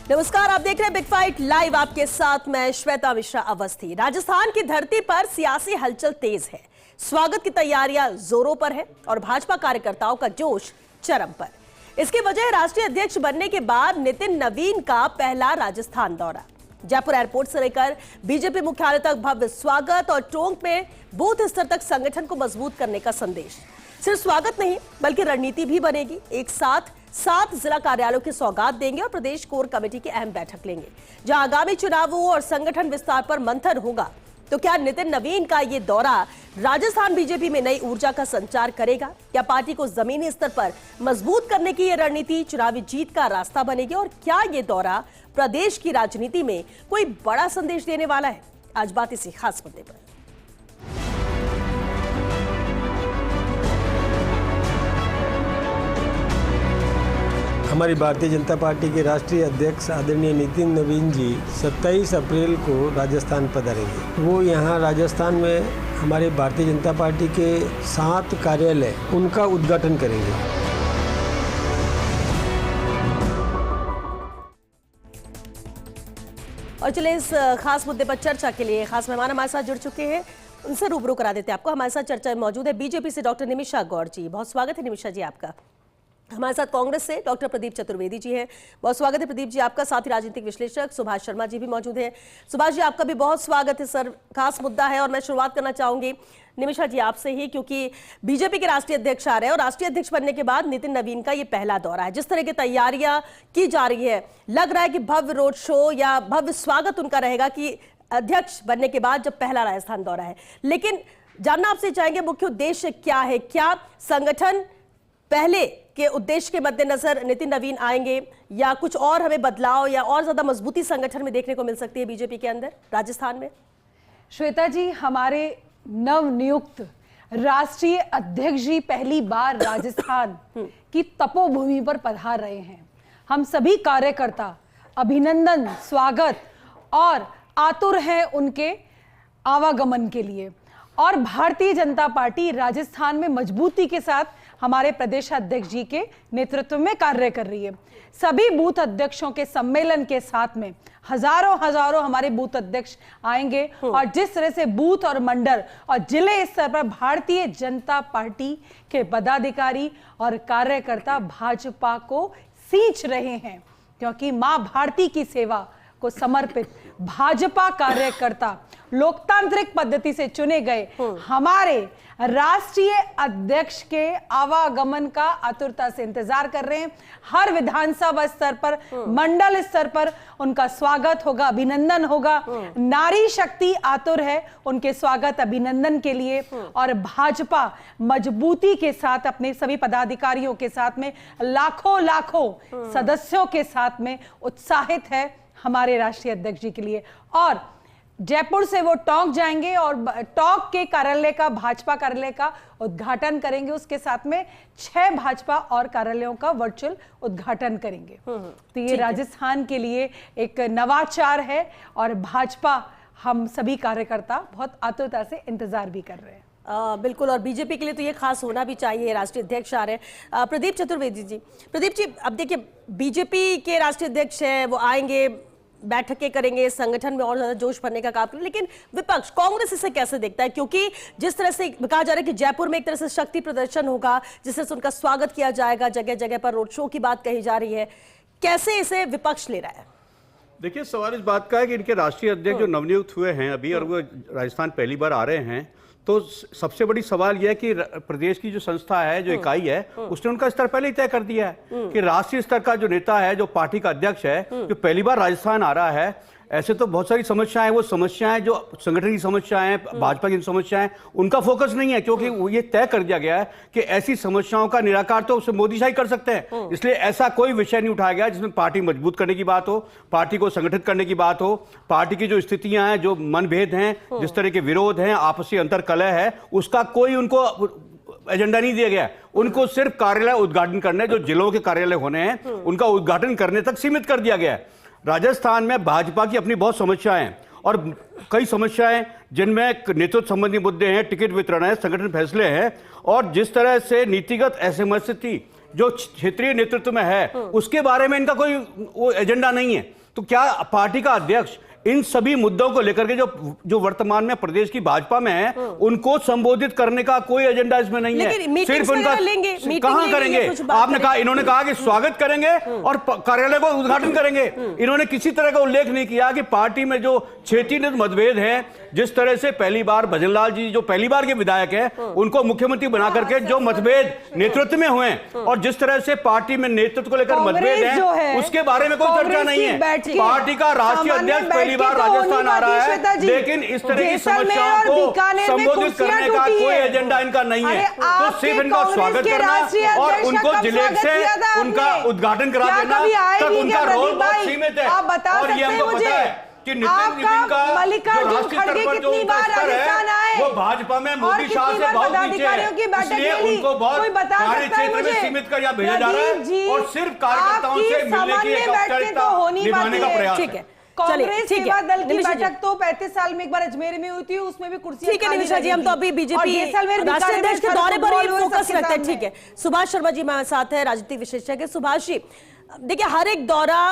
नमस्कार, आप देख रहे हैं बिग फाइट लाइव। आपके साथ मैं श्वेता मिश्रा अवस्थी। राजस्थान की धरती पर सियासी हलचल तेज है, स्वागत की तैयारियां जोरों पर है और भाजपा कार्यकर्ताओं का जोश चरम पर। इसकी वजह राष्ट्रीय अध्यक्ष बनने के बाद नितिन नवीन का पहला राजस्थान दौरा। जयपुर एयरपोर्ट से लेकर बीजेपी मुख्यालय तक भव्य स्वागत और टोंक में बूथ स्तर तक संगठन को मजबूत करने का संदेश। सिर्फ स्वागत नहीं बल्कि रणनीति भी बनेगी। एक साथ 7 जिला कार्यालयों की सौगात देंगे और प्रदेश कोर कमेटी की अहम बैठक लेंगे, जहां आगामी चुनावों और संगठन विस्तार पर मंथन होगा। तो क्या नितिन नवीन का ये दौरा राजस्थान बीजेपी में नई ऊर्जा का संचार करेगा? क्या पार्टी को जमीनी स्तर पर मजबूत करने की ये रणनीति चुनावी जीत का रास्ता बनेगी? और क्या ये दौरा प्रदेश की राजनीति में कोई बड़ा संदेश देने वाला है? आज बात इसी खास मुद्दे पर। हमारी भारतीय जनता पार्टी के राष्ट्रीय अध्यक्ष आदरणीय नितिन नवीन जी 27 अप्रैल को राजस्थान पधारेंगे। वो यहाँ राजस्थान में हमारे भारतीय जनता पार्टी के 7 कार्यालय उनका उद्घाटन करेंगे। और चलिए इस खास मुद्दे पर चर्चा के लिए खास मेहमान हमारे साथ जुड़ चुके हैं, उनसे रूबरू करा देते हैं आपको। हमारे साथ चर्चा में मौजूद है बीजेपी से डॉक्टर निमिषा गौड़ जी। बहुत स्वागत है निमिषा जी आपका। हमारे साथ कांग्रेस से डॉक्टर प्रदीप चतुर्वेदी जी हैं। बहुत स्वागत है प्रदीप जी आपका। साथ ही राजनीतिक विश्लेषक सुभाष शर्मा जी भी मौजूद हैं। सुभाष जी आपका भी बहुत स्वागत है सर। खास मुद्दा है और मैं शुरुआत करना चाहूंगी निमिषा जी आपसे ही, क्योंकि बीजेपी के राष्ट्रीय अध्यक्ष आ रहे हैं और राष्ट्रीय अध्यक्ष बनने के बाद नितिन नवीन का ये पहला दौरा है। जिस तरह की तैयारियां की जा रही है, लग रहा है कि भव्य रोड शो या भव्य स्वागत उनका रहेगा कि अध्यक्ष बनने के बाद जब पहला राजस्थान दौरा है। लेकिन जानना आपसे चाहेंगे मुख्य उद्देश्य क्या है? क्या संगठन पहले के उद्देश्य के मद्देनजर नितिन नवीन आएंगे या कुछ और हमें बदलाव या और ज्यादा मजबूती संगठन में देखने को मिल सकती है बीजेपी के अंदर राजस्थान में? श्वेता जी, हमारे नवनियुक्त राष्ट्रीय अध्यक्ष जी पहली बार राजस्थान की तपोभूमि पर पधार रहे हैं। हम सभी कार्यकर्ता अभिनंदन, स्वागत और आतुर हैं उनके आवागमन के लिए। और भारतीय जनता पार्टी राजस्थान में मजबूती के साथ हमारे प्रदेशाध्यक्ष जी के नेतृत्व में कार्य कर रही है। सभी बूथ अध्यक्षों के सम्मेलन के साथ में हजारों हमारे बूथ अध्यक्ष आएंगे और जिस तरह से बूथ और मंडल और जिले स्तर पर भारतीय जनता पार्टी के पदाधिकारी और कार्यकर्ता भाजपा को सींच रहे हैं, क्योंकि मां भारती की सेवा को समर्पित भाजपा कार्यकर्ता लोकतांत्रिक पद्धति से चुने गए हमारे राष्ट्रीय अध्यक्ष के आवागमन का आतुरता से इंतजार कर रहे हैं। हर विधानसभा स्तर पर, मंडल स्तर पर उनका स्वागत होगा, अभिनंदन होगा। नारी शक्ति आतुर है उनके स्वागत अभिनंदन के लिए और भाजपा मजबूती के साथ अपने सभी पदाधिकारियों के साथ में लाखों सदस्यों के साथ में उत्साहित है हमारे राष्ट्रीय अध्यक्ष जी के लिए। और जयपुर से वो टोंक जाएंगे और टोंक के कार्यालय का, भाजपा कार्यालय का उद्घाटन करेंगे। उसके साथ में 6 भाजपा और कार्यालयों का वर्चुअल उद्घाटन करेंगे। तो ये राजस्थान के लिए एक नवाचार है और भाजपा, हम सभी कार्यकर्ता बहुत आतुरता से इंतजार भी कर रहे हैं। बिल्कुल, और बीजेपी के लिए तो ये खास होना भी चाहिए, राष्ट्रीय अध्यक्ष आ रहे हैं। प्रदीप चतुर्वेदी जी, प्रदीप जी अब देखिए बीजेपी के राष्ट्रीय अध्यक्ष हैं, वो आएंगे, बैठकें करेंगे, संगठन में और ज्यादा जोश भरने का काम करेंगे। लेकिन विपक्ष कांग्रेस इसे कैसे देखता है? क्योंकि जिस तरह से कहा जा रहा है कि जयपुर में एक तरह से शक्ति प्रदर्शन होगा, जिस तरह से उनका स्वागत किया जाएगा, जगह जगह पर रोड शो की बात कही जा रही है, कैसे इसे विपक्ष ले रहा है? देखिए, सवाल इस बात का है कि इनके राष्ट्रीय अध्यक्ष जो नवनियुक्त हुए हैं अभी और वो राजस्थान पहली बार आ रहे हैं, तो सबसे बड़ी सवाल यह है कि प्रदेश की जो संस्था है, जो इकाई है, उसने उनका स्तर पहले ही तय कर दिया है कि राष्ट्रीय स्तर का जो नेता है, जो पार्टी का अध्यक्ष है, जो पहली बार राजस्थान आ रहा है। ऐसे तो बहुत सारी समस्याएं, वो समस्याएं जो संगठन की समस्याएं, भाजपा की समस्याएं, उनका फोकस नहीं है, क्योंकि ये तय कर दिया गया है कि ऐसी समस्याओं का निराकार तो उसे मोदी शाही कर सकते हैं। इसलिए ऐसा कोई विषय नहीं उठाया गया जिसमें पार्टी मजबूत करने की बात हो, पार्टी को संगठित करने की बात हो, पार्टी की जो स्थितियां हैं, जो मनभेद हैं, जिस तरह के विरोध हैं, आपसी अंतर्कलह है, उसका कोई उनको एजेंडा नहीं दिया गया। उनको सिर्फ कार्यालय उद्घाटन करने, जो जिलों के कार्यालय होने हैं, उनका उद्घाटन करने तक सीमित कर दिया गया है। राजस्थान में भाजपा की अपनी बहुत समस्याएं हैं और कई समस्याएं जिनमें नेतृत्व संबंधी मुद्दे हैं, टिकट वितरण है, संगठन फैसले हैं और जिस तरह से नीतिगत असमंजस थी जो क्षेत्रीय नेतृत्व में है उसके बारे में इनका कोई वो एजेंडा नहीं है। तो क्या पार्टी का अध्यक्ष इन सभी मुद्दों को लेकर के जो वर्तमान में प्रदेश की भाजपा में है उनको संबोधित करने का कोई एजेंडा इसमें नहीं है। सिर्फ उनका कहां करेंगे? आपने कहा, इन्होंने कहा कि स्वागत करेंगे और कार्यालय को उद्घाटन करेंगे। इन्होंने किसी तरह का उल्लेख नहीं किया कि पार्टी में जो क्षेत्रीय मतभेद है, जिस तरह से पहली बार भजनलाल जी जो पहली बार के विधायक है उनको मुख्यमंत्री बना करके जो मतभेद नेतृत्व में हुए और जिस तरह से पार्टी में नेतृत्व को लेकर मतभेद है उसके बारे में कोई चर्चा नहीं है। पार्टी का राष्ट्रीय अध्यक्ष पहली बार राजस्थान आ रहा है, लेकिन इस तरह की समस्याओं को संबोधित करने का कोई एजेंडा इनका नहीं है। तो सिर्फ इनका स्वागत करना और उनको जिले से उनका उद्घाटन करा देना तक उनका रोल बहुत सीमित है। और ये हमको पता है कि नितिन का जो राष्ट्रीय स्तर पर जो उनका स्तर है वो भाजपा में मोदी शाह से बहुत नीचे है, इसलिए उनको बहुत कार्य क्षेत्र में सीमित कर यहाँ भेजा जा रहा है और सिर्फ कार्यकर्ताओं से मिलने की एक औपचारिकता निभाने का प्रयास है। कांग्रेस सेवा दल की बैठक तो 35 साल में एक बार अजमेर में हुई थी, उसमें भी कुर्सी। ठीक है निमिषा जी, हम तो अभी बीजेपी राष्ट्रीय अध्यक्ष के दौरे पर ही फोकस रखते हैं। ठीक है, सुभाष शर्मा जी हमारे साथ है, राजनीतिक विशेषज्ञ। सुभाष जी, देखिए हर एक दौरा,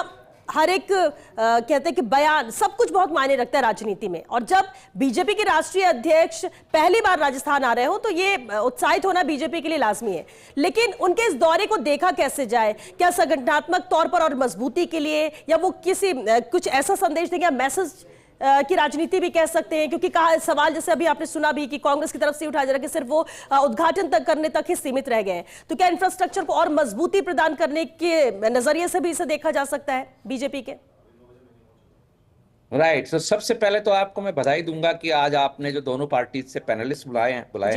हर एक कहते हैं कि बयान, सब कुछ बहुत मायने रखता है राजनीति में। और जब बीजेपी के राष्ट्रीय अध्यक्ष पहली बार राजस्थान आ रहे हो तो ये उत्साहित होना बीजेपी के लिए लाजमी है। लेकिन उनके इस दौरे को देखा कैसे जाए? क्या संगठनात्मक तौर पर और मजबूती के लिए, या वो किसी कुछ ऐसा संदेश देंगे, मैसेज की राजनीति भी कह सकते हैं? क्योंकि कहा सवाल जैसे अभी आपने सुना भी कि कांग्रेस की तरफ से उठाया जा रहा है कि सिर्फ वो उद्घाटन तक करने तक ही सीमित रह गए हैं। तो क्या इंफ्रास्ट्रक्चर को और मजबूती प्रदान करने के नजरिए से भी इसे देखा जा सकता है बीजेपी के? राइट। तो सबसे पहले तो आपको मैं बधाई दूंगा कि आज आपने जो दोनों पार्टी से पैनलिस्ट बुलाए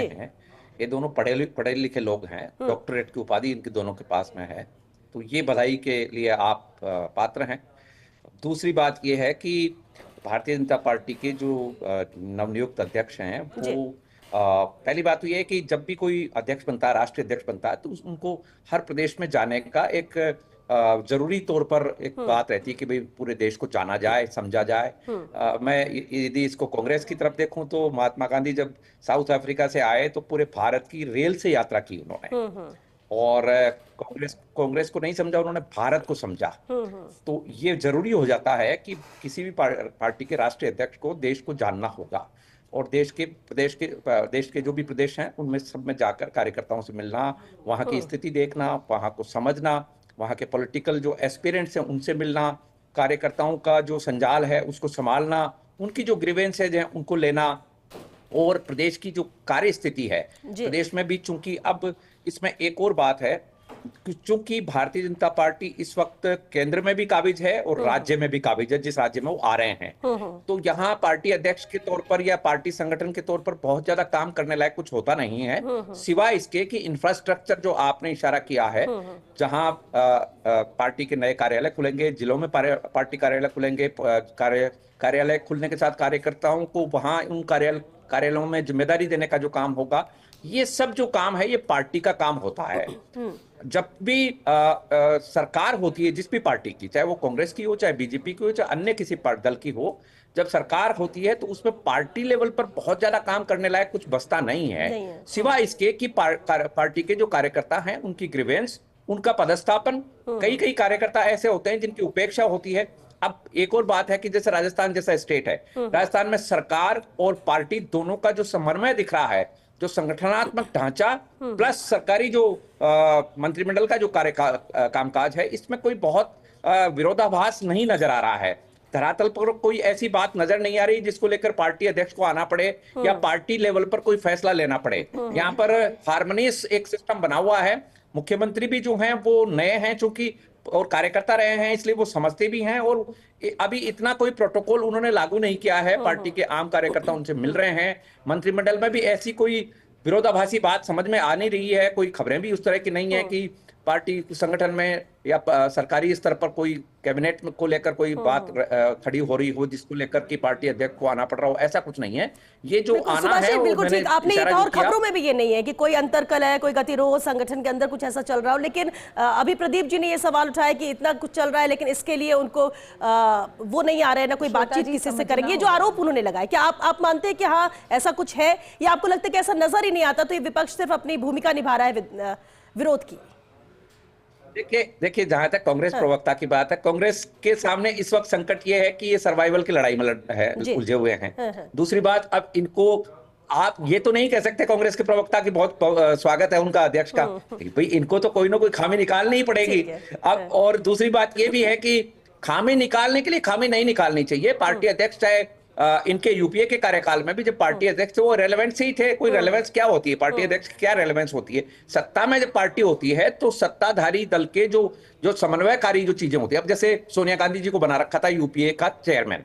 हैं ये दोनों पढ़े लिखे लोग हैं, डॉक्टरेट की उपाधि इनके दोनों के पास में है, तो ये बधाई के लिए आप पात्र हैं। दूसरी बात ये है कि भारतीय जनता पार्टी के जो नवनियुक्त अध्यक्ष हैं वो पहली बात तो ये है कि जब भी कोई अध्यक्ष बनता है, राष्ट्रीय अध्यक्ष बनता है, तो उनको हर प्रदेश में जाने का एक जरूरी तौर पर एक बात रहती है कि भाई पूरे देश को जाना जाए, समझा जाए। मैं यदि इसको कांग्रेस की तरफ देखूं तो महात्मा गांधी जब साउथ अफ्रीका से आए तो पूरे भारत की रेल से यात्रा की उन्होंने, और कांग्रेस को नहीं समझा, उन्होंने भारत को समझा। तो ये जरूरी हो जाता है कि किसी भी पार्टी के राष्ट्रीय अध्यक्ष को देश को जानना होगा और देश के जो भी प्रदेश हैं उनमें सब में जाकर कार्यकर्ताओं से मिलना, वहाँ की स्थिति देखना, वहाँ को समझना, वहाँ के पॉलिटिकल जो एस्पिरेंट्स हैं उनसे मिलना, कार्यकर्ताओं का जो संजाल है उसको संभालना, उनकी जो ग्रीवेंसेज हैं उनको लेना, और प्रदेश की जो कार्य स्थिति है प्रदेश में भी, चूंकि अब इसमें एक और बात है कि चूंकि भारतीय जनता पार्टी इस वक्त केंद्र में भी काबिज है और राज्य में भी काबिज है, जिस राज्य में वो आ रहे हैं, तो यहाँ पार्टी अध्यक्ष के तौर पर या पार्टी संगठन के तौर पर बहुत ज्यादा काम करने लायक कुछ होता नहीं है, सिवाय इसके कि इंफ्रास्ट्रक्चर जो आपने इशारा किया है, जहाँ पार्टी के नए कार्यालय खुलेंगे, जिलों में पार्टी कार्यालय खुलेंगे, कार्यालय खुलने के साथ कार्यकर्ताओं को वहां उन कार्यालयों में जिम्मेदारी देने का जो काम होगा, ये सब जो काम है ये पार्टी का काम होता है। जब भी सरकार होती है जिस भी पार्टी की, चाहे वो कांग्रेस की हो, चाहे बीजेपी की हो, चाहे अन्य किसी दल की हो, जब सरकार होती है तो उसमें पार्टी लेवल पर बहुत ज्यादा काम करने लायक कुछ बचता नहीं है, सिवाय इसके कि पार्टी के जो कार्यकर्ता हैं उनकी ग्रीवेंस, उनका पदस्थापन। कई कार्यकर्ता ऐसे होते हैं जिनकी उपेक्षा होती है। अब एक और बात है कि जैसे राजस्थान जैसा स्टेट है, राजस्थान में सरकार और पार्टी दोनों का जो समन्वय दिख रहा है, जो संगठनात्मक ढांचा प्लस सरकारी जो मंत्रिमंडल का जो कामकाज है, इसमें कोई बहुत विरोधाभास नहीं नजर आ रहा है। धरातल पर कोई ऐसी बात नजर नहीं आ रही जिसको लेकर पार्टी अध्यक्ष को आना पड़े या पार्टी लेवल पर कोई फैसला लेना पड़े। यहाँ पर हार्मोनियस एक सिस्टम बना हुआ है। मुख्यमंत्री भी जो हैं वो नए हैं चूंकि, और कार्यकर्ता रहे हैं, इसलिए वो समझते भी हैं, और अभी इतना कोई प्रोटोकॉल उन्होंने लागू नहीं किया है। पार्टी के आम कार्यकर्ता उनसे मिल रहे हैं। मंत्रिमंडल में भी ऐसी कोई विरोधाभासी बात समझ में आ नहीं रही है। कोई खबरें भी उस तरह की नहीं है कि पार्टी संगठन में या सरकारी स्तर पर कोई कैबिनेट को लेकर कोई बात खड़ी हो रही हो जिसको लेकर कि पार्टी अध्यक्ष को आना पड़ रहा हो, ऐसा कुछ नहीं है। ये जो आना है बिल्कुल ठीक, आपने ये कहा, और खबरों में भी ये नहीं है कि कोई अंतरकल है, कोई गतिरोध संगठन के अंदर कुछ ऐसा चल रहा हो। लेकिन अभी प्रदीप जी ने ये सवाल उठाया कि इतना कुछ चल रहा है लेकिन इसके लिए उनको वो नहीं आ रहा है, ना कोई बातचीत किसी से करेंगे, ये जो आरोप उन्होंने लगाया, क्या आप मानते हैं कि हाँ ऐसा कुछ है, या आपको लगता है कि ऐसा नजर ही नहीं आता तो ये विपक्ष सिर्फ अपनी भूमिका निभा रहा है विरोध की? देखिए जहां तक कांग्रेस प्रवक्ता की बात है, कांग्रेस के सामने इस वक्त संकट ये है कि ये सर्वाइवल की लड़ाई में उलझे हुए हैं। दूसरी बात, अब इनको आप ये तो नहीं कह सकते कांग्रेस के प्रवक्ता की बहुत स्वागत है उनका अध्यक्ष का, भाई इनको तो कोई ना कोई खामी निकालनी ही पड़ेगी। अब और दूसरी बात ये भी है कि खामी निकालने के लिए खामी नहीं निकालनी चाहिए। पार्टी अध्यक्ष चाहे इनके यूपीए के कार्यकाल में भी जब पार्टी अध्यक्ष थे वो रेलेवेंस ही थे। कोई रेलेवेंस क्या होती है, पार्टी अध्यक्ष की क्या रेलेवेंस होती है? सत्ता में जब पार्टी होती है तो सत्ताधारी दल के जो समन्वयकारी जो चीजें होती है, अब जैसे सोनिया गांधी जी को बना रखा था यूपीए का चेयरमैन,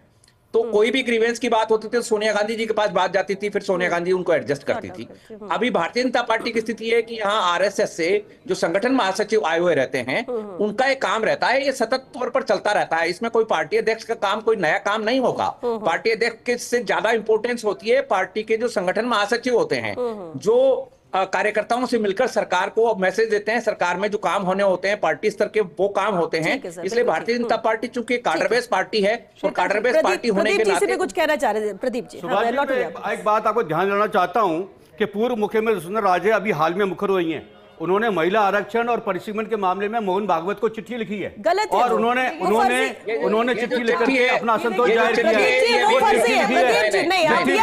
तो कोई भी ग्रीवेंस की बात होती थी तो सोनिया गांधी जी के पास बात जाती थी, फिर सोनिया गांधी उनको एडजस्ट करती थी। अभी भारतीय जनता पार्टी की स्थिति है कि यहाँ आरएसएस से जो संगठन महासचिव आए हुए रहते हैं उनका एक काम रहता है, ये सतत तौर पर चलता रहता है। इसमें कोई पार्टी अध्यक्ष का काम कोई नया काम नहीं होगा। पार्टी अध्यक्ष से ज्यादा इंपॉर्टेंस होती है पार्टी के जो संगठन महासचिव होते हैं, जो कार्यकर्ताओं से मिलकर सरकार को मैसेज देते हैं, सरकार में जो काम होने होते हैं पार्टी स्तर के वो काम होते हैं। इसलिए भारतीय जनता पार्टी चूंकि कार्डर बेस पार्टी है और कार्डर बेस पार्टी होने के नाते कुछ कहना चाह रहे थे प्रदीप जी। एक बात आपको ध्यान देना चाहता हूं कि पूर्व मुख्यमंत्री वसुंधरा राजे अभी हाल में मुखर हुई हैं। उन्होंने महिला आरक्षण और परिसीमन के मामले में मोहन भागवत को चिट्ठी लिखी है गलत है और उन्होंने चिट्ठी लेकर के अपना असंतोष जाहिर किया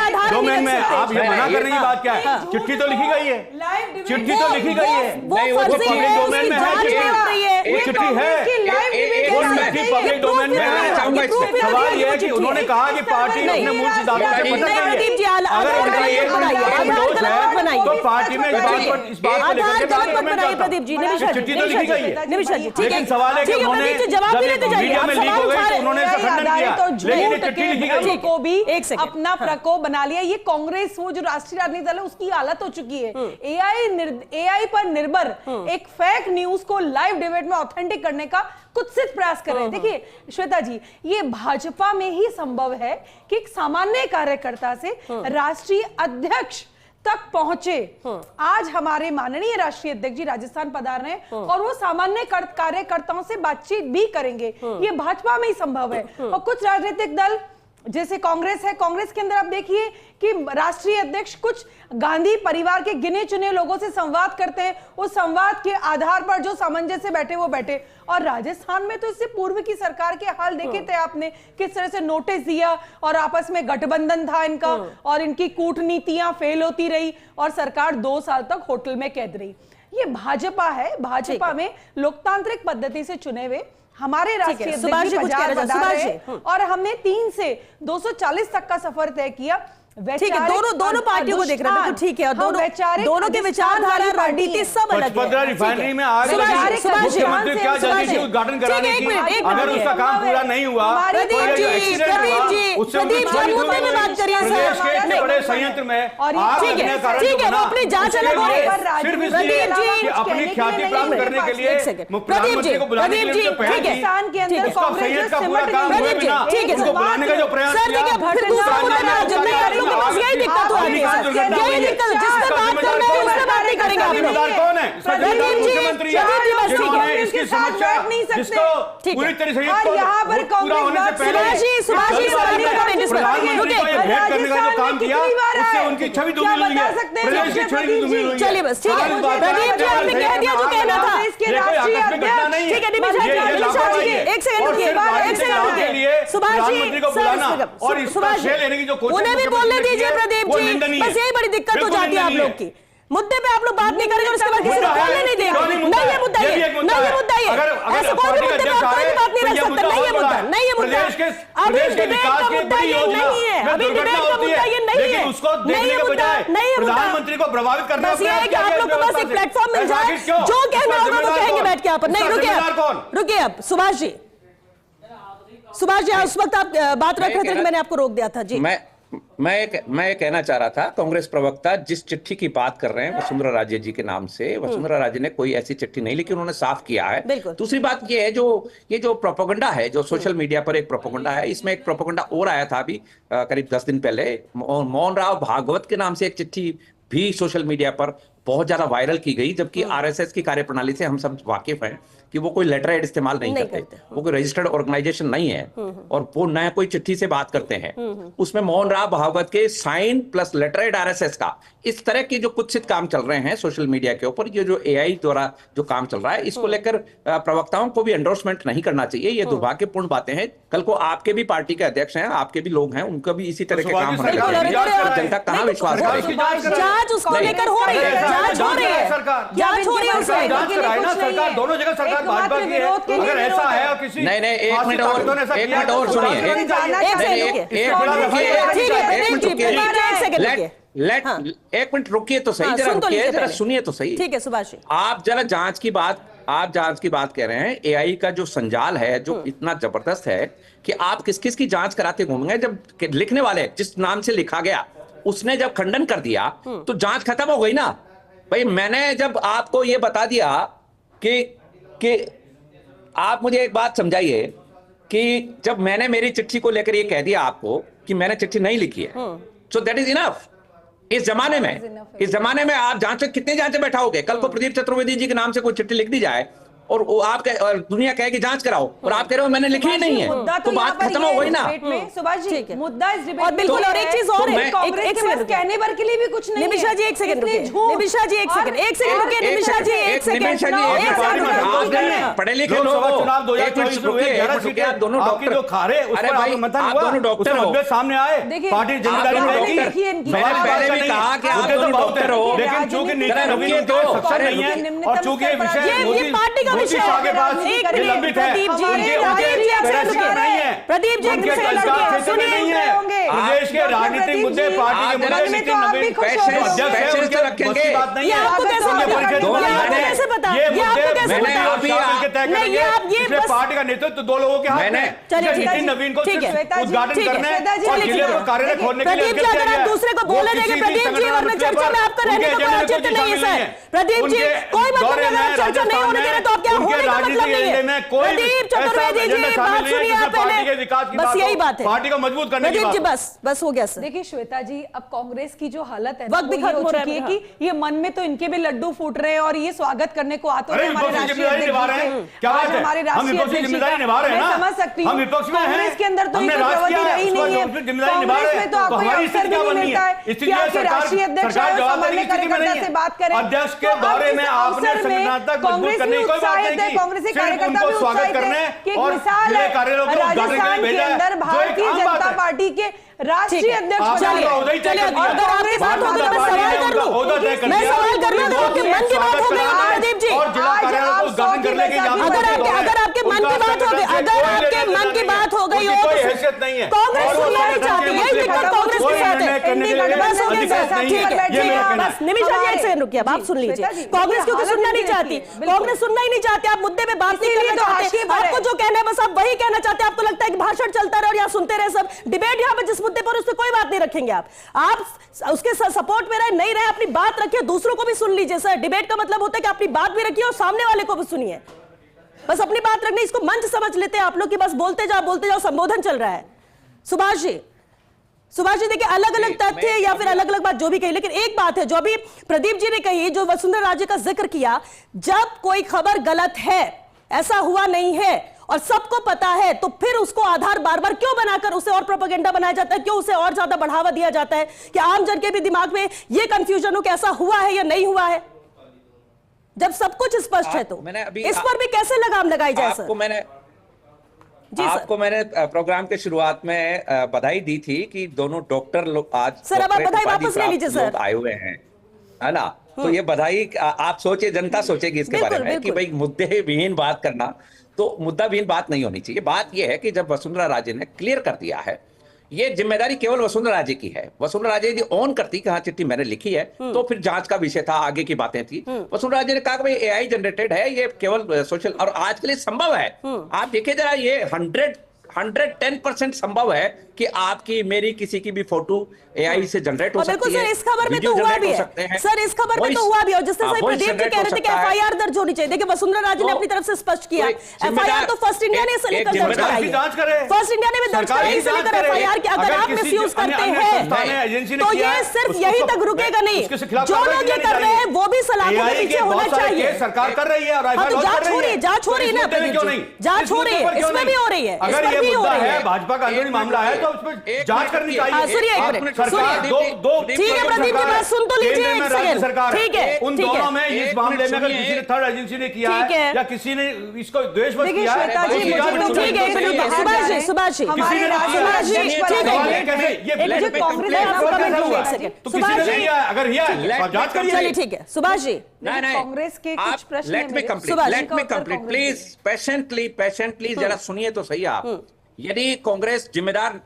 है। डोमेन में आप ये मना करने की बात क्या है? चिट्ठी तो लिखी गई है, चिट्ठी तो लिखी गई है, वो पब्लिक डोमेन में है, वो चिट्ठी है, वो चिट्ठी पब्लिक डोमेन में है। सवाल ये है कि उन्होंने कहा कि पार्टी अपने मूल सिद्धांतों से है तो पार्टी में इस बात को लेकर प्रदीप जी चिट्ठी तो लिखी गई है, ठीक है, सवाल है कि उन्होंने जवाब देते जाइए, मीडिया में लीक हो गई तो उन्होंने खंडन किया, लेकिन ये चिट्ठी लिखी गई को भी अपना प्रकोप बना लिया। ये कांग्रेस वो जो राष्ट्रीय राजनीति दल है उसकी हालत हो चुकी है। एआई पर निर्भर एक फेक न्यूज को लाइव डिबेट में ऑथेंटिक करने का कुत्सित प्रयास कर रहे हैं। देखिए श्वेता जी, ये भाजपा में ही संभव है कि एक सामान्य कार्यकर्ता से राष्ट्रीय अध्यक्ष तक पहुंचे। आज हमारे माननीय राष्ट्रीय अध्यक्ष जी राजस्थान पधार रहे हैं और वो सामान्य कार्यकर्ताओं से बातचीत भी करेंगे। ये भाजपा में ही संभव है। और कुछ राजनीतिक दल जैसे कांग्रेस है, कांग्रेस के अंदर आप देखिए कि राष्ट्रीय अध्यक्ष कुछ गांधी परिवार के गिने चुने लोगों से संवाद करते हैं, उस संवाद के आधार पर जो सामंजस्य से बैठे वो बैठे। और राजस्थान में तो इससे पूर्व की सरकार के हाल देखे थे आपने, किस तरह से नोटिस दिया और आपस में गठबंधन था इनका और इनकी कूटनीतियां फेल होती रही और सरकार 2 साल तक होटल में कैद रही। ये भाजपा है। भाजपा में लोकतांत्रिक पद्धति से चुने हुए हमारे राष्ट्रीय अध्यक्ष और हमने 3 से 240 तक का सफर तय किया। ठीक है, दोनों पार्टियों को देख रहे हैं, ठीक है, और दोनों के विचारधारा रणनीति सब अलग है। रिफाइनरी में आग लगी, मुख्यमंत्री क्या जल्दी से उद्घाटन कराने की, अगर उसका काम पूरा नहीं हुआ, प्रदीप जी मुद्दे में बात करिए सर। बड़े संयंत्र में ठीक है, वो अपनी जांच अलग हो रही है। सिर्फ इसलिए कि अपनी ख्याति प्राप्त करने के लिए प्रधानमंत्री को बुलाने के लिए पाकिस्तान के अंदर कांग्रेस का पूरा काम हुए बिना उनको बुलाने का जो प्रयास किया, यही दिक्कत हो रही है, यही दिक्कत जिससे बात करना है उससे बात नहीं करेंगे आप लोग। कौन है? मुख्यमंत्री जिन्होंने इसकी समस्या जिसको पूरी तरह से पूरा होने से पहले भेंट करने का जो काम किया उससे उनकी छवि धूमिल हुई है, प्रदेश की छवि धूमिल हुई है। चलिए बस ठीक है, प्रदीप जी आपने कह दिया जो कहना था। ठीक है, एक सेकंड रुकिए, सुभाष जी और इसका श्रेय लेने की जो कोशिश उन्हें भी बोलने दीजिए प्रदीप जी, बस यही बड़ी दिक्कत हो जाती है आप लोग की। मुद्दे पे आप लोग बात नहीं करेंगे और उसके बाद किसी को बोलने नहीं देंगे। नहीं ये मुद्दा है, नहीं ये मुद्दा है, ऐसे कोई भी मुद्दे पे आप कोई बात नहीं रख सकते। नहीं ये मुद्दा, नहीं ये मुद्दा, अभी डिबेट का मुद्दा ये नहीं है, अभी डिबेट का मुद्दा ये नहीं है, नहीं ये मुद्दा, नहीं ये मुद्दा। प्रधानमंत्री को प्रभावित करना बस ये है कि आप लोग को बस एक प्लेटफॉर्म मिल जाए, जो कहना होगा वो कहेंगे बैठ के यहाँ पर। नहीं रुकिए अब सुभाष जी उस वक्त आप बात रख रहे थे, मैंने आपको रोक दिया था जी। मैं ये कहना चाह रहा था, कांग्रेस प्रवक्ता जिस चिट्ठी की बात कर रहे हैं वसुंधरा राजे जी के नाम से, वसुंधरा राजे ने कोई ऐसी चिट्ठी नहीं लिखी, उन्होंने साफ किया है। दूसरी बात ये है ये जो प्रोपेगेंडा है, जो सोशल मीडिया पर एक प्रोपेगेंडा है, इसमें एक प्रोपेगेंडा और आया था अभी करीब 10 दिन पहले, मोहन राव भागवत के नाम से एक चिट्ठी भी सोशल मीडिया पर बहुत ज्यादा वायरल की गई, जबकि आरएसएस की कार्यप्रणाली से हम सब वाकिफ हैं कि वो कोई लेटर हेड इस्तेमाल नहीं करते, वो कोई रजिस्टर्ड ऑर्गेनाइजेशन नहीं है, और वो नया कोई चिट्ठी से बात करते हैं। उसमें मोहन राव भागवत के sign plus letterhead RSS का, इस तरह के जो कुत्सित काम चल रहे हैं सोशल मीडिया के ऊपर, ये जो एआई द्वारा जो काम चल रहा है, इसको लेकर प्रवक्ताओं को भी एंडोर्समेंट नहीं करना चाहिए। ये दुर्भाग्यपूर्ण बातें हैं। कल को आपके भी पार्टी के अध्यक्ष हैं, आपके भी लोग हैं, उनका भी इसी तरह के काम होने चाहिए। जनता कहाँ विश्वास करेगी? जांच उसको लेकर हो रही है, जांच हो रही है, जांच हो रही है उसको लेकर। सरकार दोनों जगह सरकार भाजपा की है। अगर ऐसा है और किसी नहीं, एक मिनट और सुनिए, एक मिनट रुकिए तो सही, जरा रुकिए, जरा सुनिए तो सही। ठीक है सुभाष जी, आप जरा जांच की बात कह रहे हैं। एआई का जो संजाल है, जो इतना जबरदस्त है कि आप किस किस की जांच कराते घूमेंगे। जब लिखने वाले जिस नाम से लिखा गया उसने जब खंडन कर दिया तो जांच खत्म हो गई ना भाई। मैंने जब आपको ये बता दिया कि आप मुझे एक बात समझाइए कि जब मैंने मेरी चिट्ठी को लेकर ये कह दिया आपको कि मैंने चिट्ठी नहीं लिखी है, सो दैट इज इनफ। इस जमाने में आप जांच कितने जांच बैठाओगे? कल को प्रदीप चतुर्वेदी जी के नाम से कोई चिट्ठी लिख दी जाए और आप और दुनिया कहे कि जांच कराओ, और आप कह रहे हो मैंने लिखी ही नहीं है, तो बात खत्म हो गई ना। सुभाष जी, मुद्दा इस डिबेट और बिल्कुल, और एक चीज और है, एक सेकंड कहने भर के लिए भी कुछ नहीं है। निमिषा जी एक सेकंड रुकिए, निमिषा जी एक सेकंड रुकिए, निमिषा जी एक सेकंड, पढ़े लिखे लोग दोनों डॉक्टर, अरे भाई आप दोनों डॉक्टर हो, सामने आए, पार्टी जिम्मेदारी मैंने पहले भी कहा कि आप दोनों डॉक्टर हो, लेकिन चूंकि नहीं है और चूंकि ये पार्टी का विषय है। प्रदीप जी प्रदेश के राजनीतिक मुद्दे, पार्टी के मुद्दे, लेकिन नवीन पैसे रखेंगे। ये आपको कैसे पता? ये आपको कैसे पता? पार्टी का नेतृत्व दो लोगों के हाथ में। चलिए नवीन को उद्घाटन करने और जिले को कार्यालय खोलने के लिए, अगर आप दूसरे को बोले देंगे प्रदीप जी, वरना चर्चा में आपका रहने का कोई औचित्य नहीं है सर। प्रदीप जी कोई मतलब नहीं, चर्चा नहीं होने दे रहे तो आप क्या होने का मतलब नहीं है। प्रदीप चतुर्वेदी जी बात सुनिए आप पहले, बस यही बात है, पार्टी को मजबूत करने की प्रदीप जी बस हो गया सर। देखिए श्वेता जी, अब कांग्रेस की जो हालत है वक्त भी खत्म हो रहा है कि ये मन में तो इनके भी लड्डू फूट रहे हैं और ये स्वागत करने को आते हैं हमारे राष्ट्रीय अध्यक्ष। हमारे राष्ट्रीय अध्यक्ष, मैं समझ सकती हूँ कांग्रेस के अंदर तो ये प्रवृत्ति रही नहीं है। कांग्रेस में तो आपको अवसर भी नहीं मिलता है कि आपके राष्ट्रीय अध्यक्ष और सामान्य कार्यकर्ता से बात करें। अध्यक्ष के बारे में आपने संगठनात्मक मजबूत करने की कोई बात नहीं की, कांग्रेसी कार्यकर्ता भी स्वागत करने और जिले कार्यालयों को उद्घाटन के लिए भेजा। अंदर भारतीय जनता पार्टी के राष्ट्रीय अध्यक्ष, अगर आपके साथ होगा तो मैं सवाल कर लूं, मैं सवाल कर लूं, अगर आपके मन की बात हो गई प्रदीप जी, अगर आपके मन की बात हो गई, अगर आपके मन की बात हो गई हो तो कांग्रेस सुनना नहीं चाहती, यही दिक्कत कांग्रेस के साथ है। बस निमिषा जी एक सेकंड रुकिए, आप सुन लीजिए। कांग्रेस क्योंकि सुनना नहीं चाहती, कांग्रेस सुनना ही नहीं चाहती, आप मुद्दे पे बात नहीं करना चाहते, आपको जो कहना है बस आप वही कहना चाहते हैं। आपको लगता है कि भाषण चलता रहे और यहाँ सुनते रहे सब, डिबेट यहाँ पे जिस मुद्दे पर उससे कोई बात नहीं रखेंगे आप उसके सपोर्ट में रहे नहीं रहे, अपनी बात रखिए, दूसरों को भी सुन लीजिए सर। डिबेट का मतलब होता है कि अपनी बात भी रखिए और सामने वाले को भी सुनिए। बस अपनी बात रखनी, इसको मंच समझ लेते हैं आप लोग कि बस बोलते जाओ, संबोधन चल रहा है। सुभाष जी देखिए, अलग अलग तथ्य या फिर अलग अलग बात जो भी कही, लेकिन एक बात है जो अभी प्रदीप जी ने कही, जो वसुंधरा राजे का जिक्र किया, जब कोई खबर गलत है, ऐसा हुआ नहीं है और सबको पता है, तो फिर उसको आधार बार बार क्यों बनाकर उसे और प्रोपेगेंडा बनाया जाता है, क्यों उसे और ज्यादा बढ़ावा दिया जाता है कि आम जन के भी दिमाग में यह कंफ्यूजन हो कि ऐसा हुआ है या नहीं हुआ है, जब सब कुछ स्पष्ट है। तो इस पर भी कैसे लगाम लगाई जाए सर? आपको मैंने प्रोग्राम के शुरुआत में बधाई दी थी कि दोनों डॉक्टर लोग आज सर, अब आप बधाई वापस ले लीजिए सर, आए हुए हैं, है ना? तो ये बधाई आप सोचे, जनता सोचेगी इसके बारे में कि भाई मुद्दे विहीन बात करना, तो मुद्दा विहीन बात नहीं होनी चाहिए। बात यह है कि जब वसुंधरा राजे ने क्लियर कर दिया है, ये जिम्मेदारी केवल वसुंधरा राजे की है। वसुंधरा राजे यदि ऑन करती कि हाँ चिट्ठी मैंने लिखी है, तो फिर जांच का विषय था, आगे की बातें थी। वसुंधरा राजे ने कहा कि भाई एआई जनरेटेड है, ये केवल सोशल, और आज के लिए संभव है। आप देखिए जरा, ये 110% संभव है कि आपकी मेरी किसी की भी फोटो एआई से जनरेट हो और बिल्कुल सकती है, सर इस खबर में वीडियो तो हुआ जनरेट भी हो है सकते हैं, सर, इस खबर में तो हुआ भी है। और जिस तरह से वॉइस प्रदीप जी जनरेट कह हो रहे थे कि सकता है। एफआईआर दर्ज होनी चाहिए, देखिए वसुंधरा राजे ने तो अपनी तरफ से स्पष्ट किया, कोई एफआईआर तो फर्स्ट इंडिया ने इसे लेकर दर्ज कराई है, जांच करे, फर्स्ट इंडिया ने भी दर्ज सरकार कराई ही इसे जांच लेकर करे। एफआईआर की। अगर अगर आप किसी मिसयूज अन्य करते संस्थान है, हैं एजेंसी ने तो किया ये है, सिर्फ उसको यही तो तक रुकेगा नहीं, उसके खिलाफ जो कार्रवाई लोग ये की कर जानी रहे हैं चाहिए। वो भी सलाखों के AI पीछे के होना बहुत सारे चाहिए। केस सरकार कर रही है और हाँ तो एफआईआर लॉन्च जांच कर हो रही रही है, जांच हो रही है ना इस मुद्दे में क्यों प्रदीप नहीं? जी, जांच इस हो रही मुद्दे है, पर क्यों इसमें नहीं? भी हो रही है, इस अगर पर ये भी हो मुद्दा रही है, है। भाजपा का अंदरूनी मामला है तो उस पर जांच करनी हाँ, चाहिए। सुनिए एक आप मिनट, सरकार सुनिए। दो ठीक है प्रदीप जी, बात सुन तो लीजिए एक सेकंड। सरकार ठीक है, उन ठीक है। दोनों में इस एक मामले मिनट में अगर सुनिए। किसी ने थर्ड एजेंसी ने किया ठीक है है। या किसी ने इसको द्वेषवश देखिए किया है श्वेता जी, उसकी मुझे जांच तो होनी ठीक है, चाहिए। एक मिनट, सुभाष जी, सुभाष जी, हमारे किसी ने राज्य किया है। अध्यक्ष ठीक पर है। सवाल है कैसे ये एक मिनट, मुझे कांग्रेस मैं आपको का कमेंट कैसे दूंगा, हुआ? एक सेकंड। तो किसी सुभाष ने जी, नहीं किया है, अगर किया है Let तो आप जांच me करिए। चलिए ठीक है सुभाष जी, नहीं नहीं कांग्रेस के कुछ प्रश्न लेट हैं मी मेरे। कंप्लीट, सुभाष जी लेट का मी उत्तर कंप्लीट कांग्रेस प्लीज, पेशेंटली जरा सुनिए तो सही आप। यदि कांग्रेस जिम्मेदार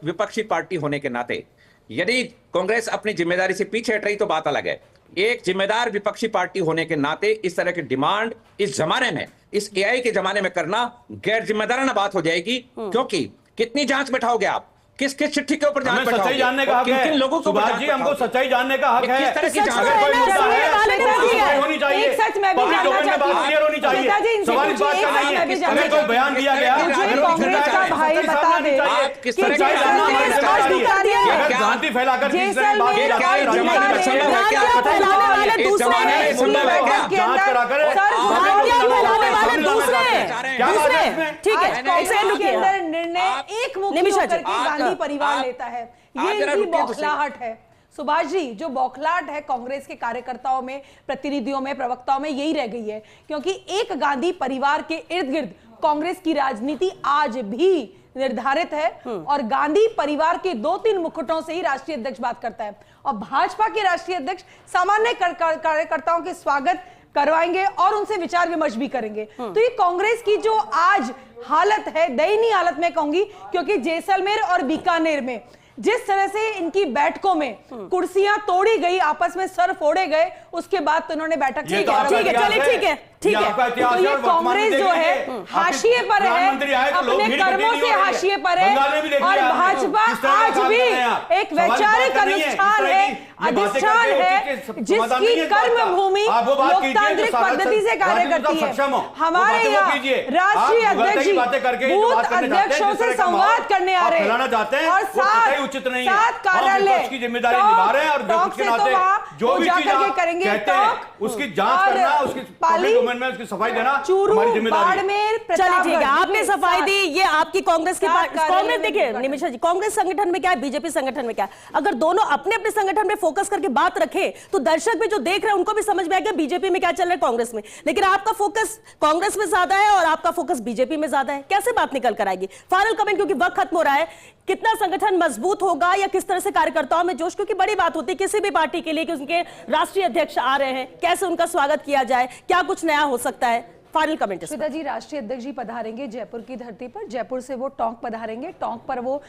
विपक्षी पार्टी होने के नाते यदि कांग्रेस अपनी जिम्मेदारी से पीछे हट रही तो बात अलग है। एक जिम्मेदार विपक्षी पार्टी होने के नाते इस तरह की डिमांड इस जमाने में, इस एआई के जमाने में करना गैर जिम्मेदाराना बात हो जाएगी। क्योंकि कितनी जांच बैठाओगे आप, किस किस चिट्ठी के ऊपर जांच हमें बैठाओगे, सच्चाई जानने का हक किन किन है लोगों को सुभाष जी, हमको सच्चाई जानने का हक है। किस तरह की सच जांच तो अगर है कोई ना, मुद्दा सुनने है वाले तो नहीं है। होनी चाहिए, एक सच मैं भी पब्लिक जानना डोमेन में चाहती बात हूँ। क्लियर होनी चाहिए। श्वेता जी, इनसे सवाल इस पूछिए, बात का एक नहीं सच मैं भी है जानना अगर कोई बयान दिया गया मुझे अगर वो कांग्रेस झूठा का है, भाई सच्चाई बता सामने दे आनी चाहिए। आप किस कि तरह की सच्चाई जांच सामने आनी जैसलमेर चाहिए। स्पष्ट कर दिया है। अगर भ्रांति फैलाकर किसी तरह की बात की जाती है, जैसलमेर जमाने में का संभव है क्या? भ्रांतियां फैलाने वाले इस दूसरे जमाने में हैं। संभव है क्या? जांच कराकर भ्रांतियां फैलाने वाले दूसरे हैं। क्या बात है दूसरे इसमें? ठीक है, आज एक कांग्रेस सेकंड के रुकिए। अंदर निर्णय एक मुखी निमिषा होकर जी, के आप- गांधी परिवार आप- लेता है। आप ये जरा इनकी रुकिए तो सही। बौखलाहट है सुभाष जी, जो बौखलाहट है कांग्रेस के कार्यकर्ताओं में, प्रतिनिधियों में, प्रवक्ताओं में, यही रह गई है। क्योंकि एक गांधी परिवार के इर्द गिर्द कांग्रेस की राजनीति आज भी निर्धारित है और गांधी परिवार के 2-3 मुकुटों से ही राष्ट्रीय अध्यक्ष बात करता है। और भाजपा के राष्ट्रीय अध्यक्ष सामान्य कार्यकर्ताओं के स्वागत करवाएंगे और उनसे विचार विमर्श भी करेंगे। तो ये कांग्रेस की जो आज हालत है, दयनीय हालत में कहूंगी, क्योंकि जैसलमेर और बीकानेर में जिस तरह से इनकी बैठकों में कुर्सियां तोड़ी गई, आपस में सर फोड़े गए, उसके बाद तो उन्होंने बैठक ये ठीक तो है, आपका ठीक है, इतिहास चलिए है। ठीक है, ठीक ये है। आपका इतिहास तो है ये और वर्तमान में कांग्रेस देख जो है लीजिए। हाशिए पर है, प्रधानमंत्री आए तो लोग अपने भीड़ इकट्ठी कर्मों नहीं से हो रही है। हाशिए पर है। बंगाल में भी देख और लिया आपने। भाजपा किस तरह के आज काम भी कर रहे हैं आप? एक सवाल इस बात वैचारिक का नहीं है। इस अनुष्ठान तरह है, की ये बातें अधिष्ठान करके है, उसके समाधान नहीं जिसकी है इस बात कर्म का। भूमि आप वो बात कीजिए जो लोकतांत्रिक सारा पद्धति से कार्य राजनीति करती का है। सक्षम हो। हमारे वो यहाँ कीजिए। राष्ट्रीय आप अध्यक्ष की बातें करके जो बूथ बात करने चाहते हैं, अध्यक्षों जिस तरह से का संवाद माहौल करने आ आप रहे हैं फैलाना चाहते हैं, और वो कतई उचित नहीं है। सात हम कार्यालय विपक्ष की जिम्मेदारी निभा रहे हैं और टॉक विपक्ष के से तो नाते वहाँ जो वो भी जा चीज करके आप करेंगे कहते हैं टॉक उसकी जांच और करना, उसकी पाली, पब्लिक डोमेन में उसकी सफाई देना चूरू, हमारी जिम्मेदारी है। बाड़मेर, चलिए ठीक है, आपने प्रतापगढ़, सफाई दी, ये आपकी कांग्रेस की सात कार्यालय कांग्रेस में देखिए भी निमिषा जी, कांग्रेस संगठन में क्या है, बीजेपी संगठन में क्या है, अगर दोनों अपने अपने संगठन में फोकस करके बात रखें तो दर्शक भी जो देख रहे हैं उनको भी समझ में आएगा बीजेपी में क्या चल रहा है, कांग्रेस में। लेकिन आपका फोकस कांग्रेस में ज्यादा है और आपका फोकस बीजेपी में ज्यादा है, कैसे बात निकल कर आएगी? फाइनल कमेंट, क्योंकि वक्त खत्म हो रहा है। कितना संगठन मजबूत होगा या किस तरह से कार्यकर्ताओं में जोश, क्योंकि बड़ी बात होती है किसी भी पार्टी के लिए कि उनके राष्ट्रीय अध्यक्ष आ रहे हैं, कैसे उनका स्वागत किया जाए, क्या कुछ नया हो सकता है? Final comment. श्वेता जी, राष्ट्रीय अध्यक्ष जी पधारेंगे जयपुर की धरती पर, जयपुर से वो टोंक पधारेंगे, टोंक पर वो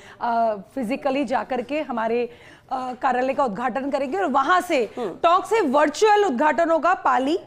फिजिकली जाकर के हमारे कार्यालय का उद्घाटन करेंगे और वहां से टोंक से वर्चुअल उद्घाटन होगा पाली,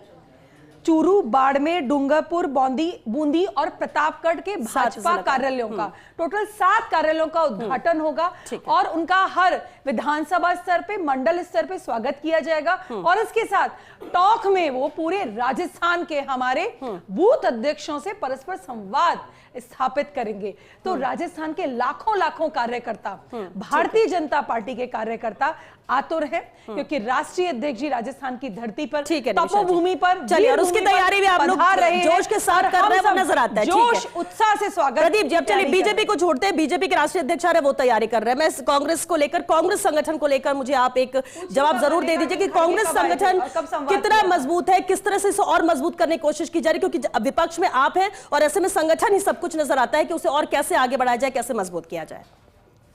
चूरू, बाड़मेर, डूंगरपुर, बूंदी और प्रतापगढ़ के भाजपा कार्यालयों का टोटल 7 कार्यालयों का उद्घाटन होगा और उनका हर विधानसभा स्तर पे, मंडल स्तर पे स्वागत किया जाएगा। और इसके साथ टोंक में वो पूरे राजस्थान के हमारे बूथ अध्यक्षों से परस्पर संवाद स्थापित करेंगे। तो राजस्थान के लाखों लाखों कार्यकर्ता, भारतीय जनता पार्टी के कार्यकर्ता आतुर है, क्योंकि राष्ट्रीय अध्यक्ष जी राजस्थान की धरती पर, तपोभूमि पर, चलिए, और उसकी तैयारी भी आप लोग जोश के साथ कर रहे हैं, वो नजर आता है। जोश उत्साह से स्वागत। प्रदीप जी, अब चलिए बीजेपी को छोड़ते हैं, बीजेपी के राष्ट्रीय अध्यक्ष आ रहे हैं, वो तैयारी कर रहे हैं। मैं कांग्रेस को लेकर, कांग्रेस संगठन को लेकर मुझे आप एक जवाब जरूर दे दीजिए कि कांग्रेस संगठन कितना मजबूत है, किस तरह से इसे और मजबूत करने की कोशिश की जा रही है, क्योंकि विपक्ष में आप हैं और ऐसे में संगठन ही सब कुछ नजर आता है कि उसे और कैसे आगे बढ़ाया जाए, कैसे मजबूत किया जाए।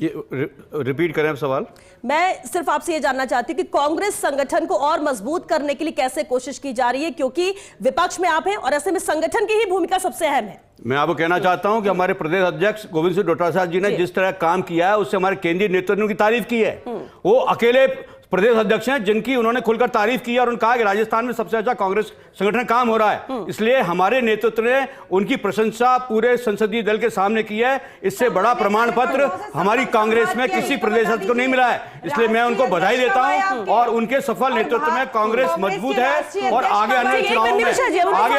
ये रिपीट करें आप सवाल। मैं सिर्फ आपसे ये जानना चाहती हूँ कि कांग्रेस संगठन को और मजबूत करने के लिए कैसे कोशिश की जा रही है, क्योंकि विपक्ष में आप हैं और ऐसे में संगठन की ही भूमिका सबसे अहम है। मैं आपको कहना चाहता हूं कि हमारे प्रदेश अध्यक्ष गोविंद सिंह डोटासरा जी ने जिस तरह काम किया है उससे हमारे केंद्रीय नेतृत्व की तारीफ की है। वो अकेले प्रदेश अध्यक्ष हैं जिनकी उन्होंने खुलकर तारीफ की और उन्होंने कहा कि राजस्थान में सबसे अच्छा कांग्रेस संगठन काम हो रहा है। इसलिए हमारे नेतृत्व ने उनकी प्रशंसा पूरे संसदीय दल के सामने की है। इससे बड़ा प्रमाण पत्र हमारी कांग्रेस में किसी प्रदेश अध्यक्ष को नहीं मिला है। इसलिए मैं उनको बधाई देता हूं और उनके सफल नेतृत्व में कांग्रेस मजबूत है और आगे आने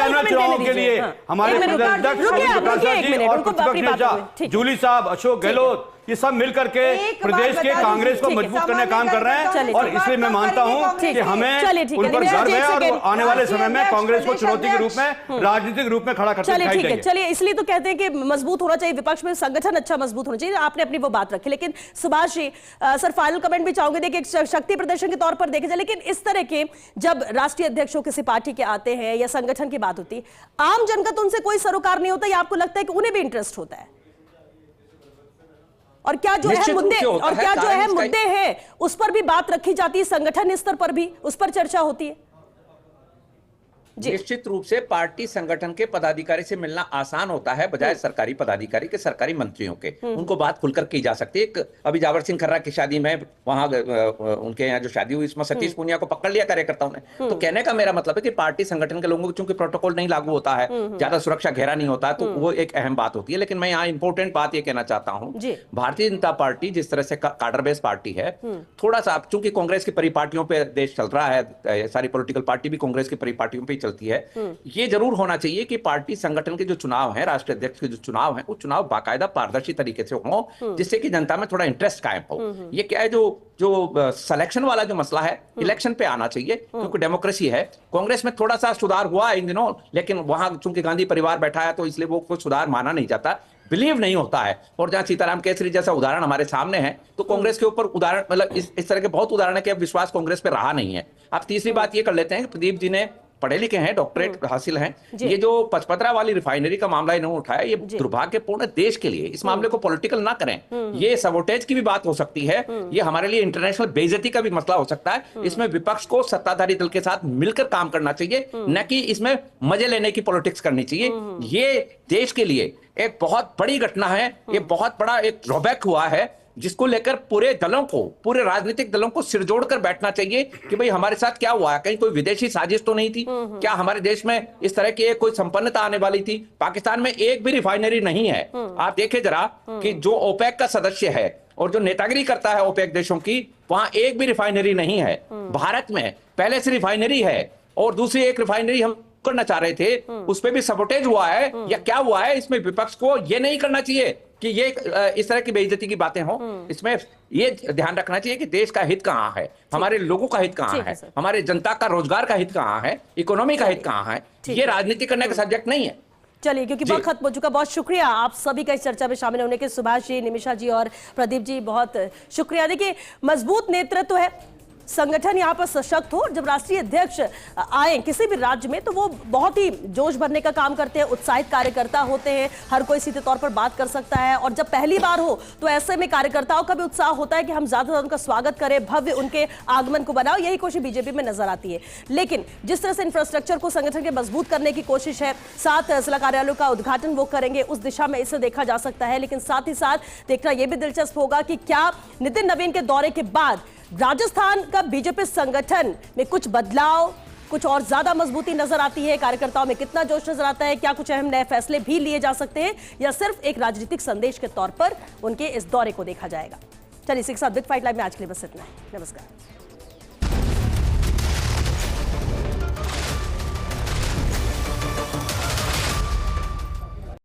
वाले चुनावों के लिए हमारे प्रदेश अध्यक्ष और प्रतिपक्ष नेता जूली साहब, अशोक गहलोत, ये सब मिलकर के प्रदेश के कांग्रेस को मजबूत करने का काम कर रहे हैं और इसलिए मैं मानता हूं कि हमें उन पर गर्व है और आने वाले समय में कांग्रेस को चुनौती के रूप में राजनीतिक रूप में खड़ा करते दिखाई देंगे। चलिए, इसलिए तो कहते हैं कि मजबूत होना चाहिए, विपक्ष में संगठन अच्छा मजबूत होना चाहिए। आपने अपनी वो बात रखी, लेकिन Subhash ji sir final comment भी चाहूंगे। देखिए, शक्ति प्रदर्शन के तौर पर देखे जाए, लेकिन इस तरह के जब राष्ट्रीय अध्यक्षों किसी पार्टी के आते हैं या संगठन की बात होती है, आम जन का तो उनसे कोई सरोकार नहीं होता, या आपको लगता है कि उन्हें भी इंटरेस्ट होता है? और क्या जो है मुद्दे हैं उस पर भी बात रखी जाती है, संगठन स्तर पर भी उस पर चर्चा होती है? निश्चित रूप से पार्टी संगठन के पदाधिकारी से मिलना आसान होता है बजाय सरकारी पदाधिकारी के, सरकारी मंत्रियों के। उनको बात खुलकर की जा सकती है। अभी जावर सिंह खर्रा की शादी में वहां उनके यहाँ जो शादी हुई इसमें सतीश पूनिया को पकड़ लिया कार्यकर्ताओं ने। तो कहने का मेरा मतलब है कि पार्टी संगठन के लोगों को चूंकि प्रोटोकॉल नहीं लागू होता है, ज्यादा सुरक्षा घेरा नहीं होता है, तो वो एक अहम बात होती है। लेकिन मैं यहाँ इंपॉर्टेंट बात ये कहना चाहता हूँ, भारतीय जनता पार्टी जिस तरह से काडर बेस्ड पार्टी है, थोड़ा सा चूंकि कांग्रेस की परिपाटियों पर देश चल रहा है, सारी पोलिटिकल पार्टी भी कांग्रेस की परिपाटियों पर चलती है, ये जरूर होना चाहिए कि पार्टी संगठन के जो चुनाव है, राष्ट्रीय अध्यक्ष के जो चुनाव है, वो चुनाव बाकायदा पारदर्शी तरीके से हो, जिससे कि जनता में थोड़ा इंटरेस्ट कायम हो। ये क्या है, जो सिलेक्शन वाला जो मसला है, इलेक्शन पे आना चाहिए, क्योंकि डेमोक्रेसी है। कांग्रेस में थोड़ा सा सुधार हुआ इन दिनों, लेकिन वहां चूंकि गांधी परिवार बैठा है तो इसलिए वो कुछ सुधार माना नहीं जाता, बिलीव नहीं होता है। और जहां सीताराम केसरी जैसा उदाहरण हमारे सामने है, तो कांग्रेस के ऊपर उदाहरण, मतलब इस तरह के बहुत उदाहरण है कि अब विश्वास कांग्रेस पे रहा नहीं है। अब तीसरी बात ये कर लेते हैं कि प्रदीप जी ने पढ़े लिखे हैं, डॉक्टरेट हासिल हैं। ये जो पचपदरा वाली रिफाइनरी का मामला इन्होंने उठाया, ये दुर्भाग्यपूर्ण देश के लिए। इस मामले को पॉलिटिकल ना करें, ये सबोटेज की भी बात हो सकती है, ये हमारे लिए इंटरनेशनल बेइज्जती का भी मसला हो सकता है। इसमें विपक्ष को सत्ताधारी दल के साथ मिलकर काम करना चाहिए, न कि इसमें मजे लेने की पॉलिटिक्स करनी चाहिए। ये देश के लिए एक बहुत बड़ी घटना है, ये बहुत बड़ा एक ड्रॉबैक हुआ है, जिसको लेकर पूरे दलों को, पूरे राजनीतिक दलों को सिरजोड़ कर बैठना चाहिए कि भाई हमारे साथ क्या हुआ है, कहीं कोई विदेशी साजिश तो नहीं थी क्या, हमारे देश में इस तरह की कोई संपन्नता आने वाली थी? पाकिस्तान में एक भी रिफाइनरी नहीं है। आप देखें जरा कि जो ओपेक का सदस्य है और जो नेतागिरी करता है ओपेक देशों की, वहां एक भी रिफाइनरी नहीं है। भारत में पहले से रिफाइनरी है और दूसरी एक रिफाइनरी हम करना चाह रहे थे, उस पर भी सबोटेज हुआ है या क्या हुआ है? इसमें विपक्ष को ये नहीं करना चाहिए कि ये इस तरह की बेइज्जती की बातें हो। इसमें ये ध्यान रखना चाहिए कि देश का हित कहाँ है, हमारे लोगों का हित कहाँ है, हमारे जनता का रोजगार का हित कहाँ है, इकोनॉमी का हित कहाँ है। ये राजनीति करने का सब्जेक्ट नहीं है। चलिए, क्योंकि वक्त खत्म हो चुका, बहुत शुक्रिया आप सभी का इस चर्चा में शामिल होने के। सुभाष जी, निमिषा जी और प्रदीप जी, बहुत शुक्रिया। देखिए, मजबूत नेतृत्व है, संगठन यहाँ पर सशक्त हो। जब राष्ट्रीय अध्यक्ष आए किसी भी राज्य में, तो वो बहुत ही जोश भरने का काम करते हैं, उत्साहित कार्यकर्ता होते हैं, हर कोई सीधे तौर पर बात कर सकता है। और जब पहली बार हो तो ऐसे में कार्यकर्ताओं का भी उत्साह होता है कि हम ज्यादा उनका स्वागत करें, भव्य उनके आगमन को बनाओ। यही कोशिश बीजेपी में नजर आती है। लेकिन जिस तरह से इंफ्रास्ट्रक्चर को संगठन के मजबूत करने की कोशिश है, 7 जिला कार्यालयों का उद्घाटन वो करेंगे, उस दिशा में इसे देखा जा सकता है। लेकिन साथ ही साथ देखना यह भी दिलचस्प होगा कि क्या नितिन नवीन के दौरे के बाद राजस्थान का बीजेपी संगठन में कुछ बदलाव, कुछ और ज्यादा मजबूती नजर आती है, कार्यकर्ताओं में कितना जोश नजर आता है, क्या कुछ अहम नए फैसले भी लिए जा सकते हैं, या सिर्फ एक राजनीतिक संदेश के तौर पर उनके इस दौरे को देखा जाएगा। चलिए, इसी के साथ बिग फाइट लाइव में आज के लिए बस इतना है। नमस्कार।